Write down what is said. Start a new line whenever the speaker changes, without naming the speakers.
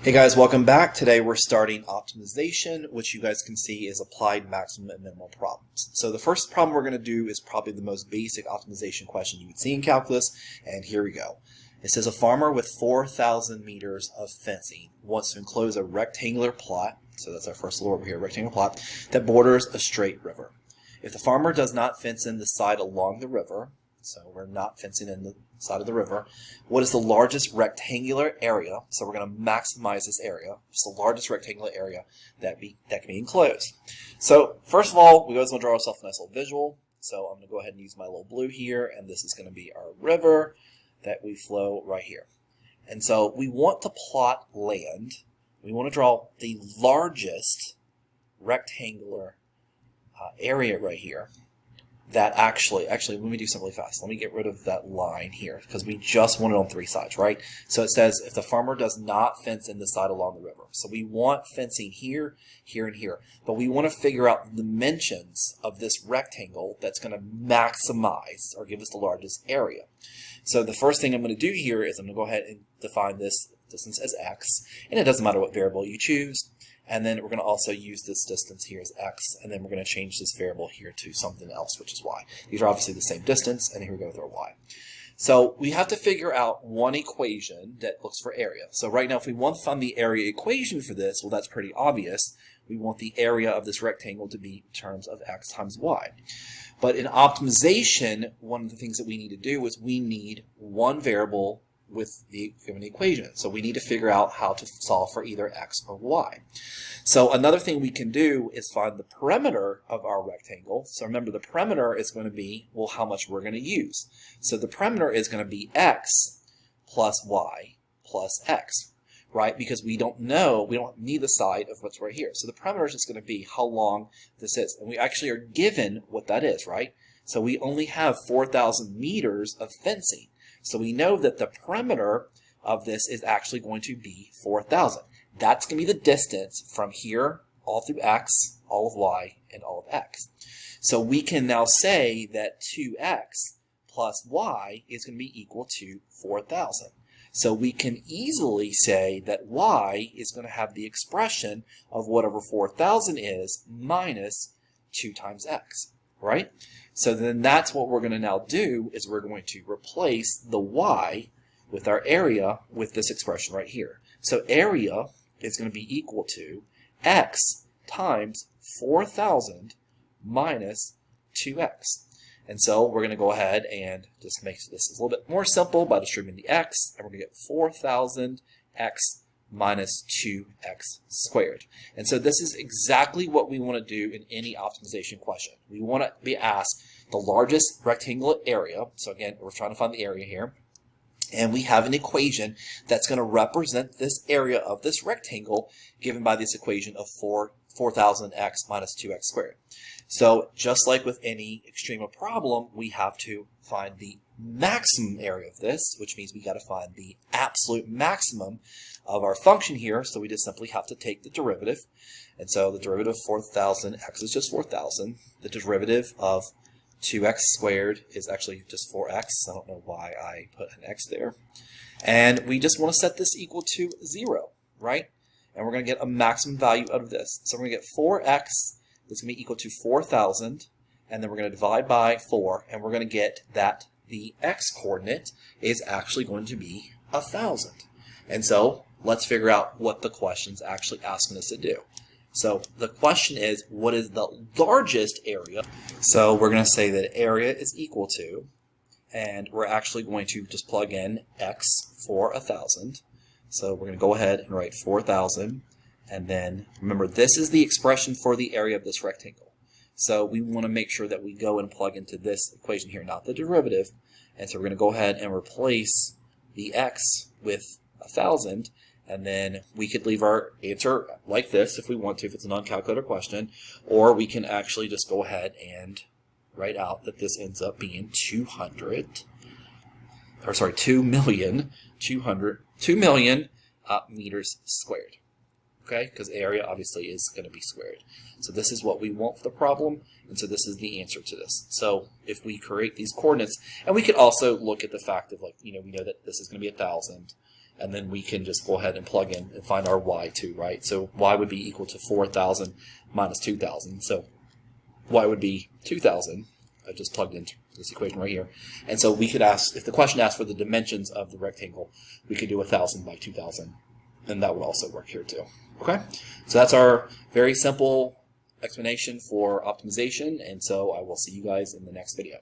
Hey guys, welcome back. Today we're starting optimization, which you guys can see is applied maximum and minimal problems. So the first problem we're going to do is probably the most basic optimization question you would see in calculus, and here we go. It says a farmer with 4,000 meters of fencing wants to enclose a rectangular plot, so that's our first little over here, rectangular plot, that borders a straight river. If the farmer does not fence in the side along the river, so we're not fencing in the side of the river, what is the largest rectangular area? So we're going to maximize this area. It's the largest rectangular area that can be enclosed. So first of all, we always want to draw ourselves a nice little visual. So I'm going to go ahead and use my little blue here, and this is going to be our river that we flow right here. And so we want to plot land. We want to draw the largest rectangular area right here. That actually, let me do something really fast. Let me get rid of that line here because we just want it on three sides, right? So it says if the farmer does not fence in the side along the river. So we want fencing here, here, and here. But we want to figure out the dimensions of this rectangle that's going to maximize or give us the largest area. So the first thing I'm going to do here is I'm going to go ahead and define this distance as x. And it doesn't matter what variable you choose. And then we're going to also use this distance here as x, and then we're going to change this variable here to something else, which is y. These are obviously the same distance, and here we go with our y. So we have to figure out one equation that looks for area. So right now, if we want to find the area equation for this, well, that's pretty obvious. We want the area of this rectangle to be in terms of x times y. But in optimization, one of the things that we need to do is we need one variable with the given equation. So we need to figure out how to solve for either x or y. So another thing we can do is find the perimeter of our rectangle. So remember, the perimeter is going to be, well, how much we're going to use. So the perimeter is going to be x plus y plus x, right? Because we don't know, we don't need the side of what's right here. So the perimeter is just going to be how long this is. And we actually are given what that is, right? So we only have 4,000 meters of fencing. So we know that the perimeter of this is actually going to be 4,000. That's going to be the distance from here all through x, all of y, and all of x. So we can now say that 2x plus y is going to be equal to 4,000. So we can easily say that y is going to have the expression of whatever 4,000 is minus 2 times x. Right? So then that's what we're going to now do is we're going to replace the y with our area with this expression right here. So area is going to be equal to x times 4,000 minus 2x. And so we're going to go ahead and just make this a little bit more simple by distributing the x, and we're going to get 4,000x minus 2x squared. And so this is exactly what we want to do in any optimization question. We want to be asked the largest rectangular area. So again, we're trying to find the area here. And we have an equation that's going to represent this area of this rectangle given by this equation of 4,000x minus 2x squared. So just like with any extreme problem, we have to find the maximum area of this, which means we got to find the absolute maximum of our function here. So we just simply have to take the derivative. And so the derivative of 4,000, x is just 4,000. The derivative of 2x squared is actually just 4x. I don't know why I put an x there. And we just want to set this equal to 0, right? And we're going to get a maximum value out of this. So we're going to get 4x that's going to be equal to 4,000. And then we're going to divide by 4. And we're going to get that the x coordinate is actually going to be 1,000. And so let's figure out what the question's actually asking us to do. So the question is, what is the largest area? So we're going to say that area is equal to, and we're actually going to just plug in x for 1,000. So we're going to go ahead and write 4,000. And then remember, this is the expression for the area of this rectangle. So we want to make sure that we go and plug into this equation here, not the derivative. And so we're going to go ahead and replace the x with 1,000. And then we could leave our answer like this if we want to, if it's a non-calculator question. Or we can actually just go ahead and write out that this ends up being 2 million meters squared. Okay, because area obviously is going to be squared. So this is what we want for the problem, and so this is the answer to this. So if we create these coordinates, and we could also look at the fact of, like, we know that this is going to be 1,000, and then we can just go ahead and plug in and find our y2, right? So y would be equal to 4,000 minus 2,000. So y would be 2,000. I just plugged into this equation right here. And so we could ask, if the question asks for the dimensions of the rectangle, we could do 1,000 by 2,000. And that would also work here too. Okay? So that's our very simple explanation for optimization. And so I will see you guys in the next video.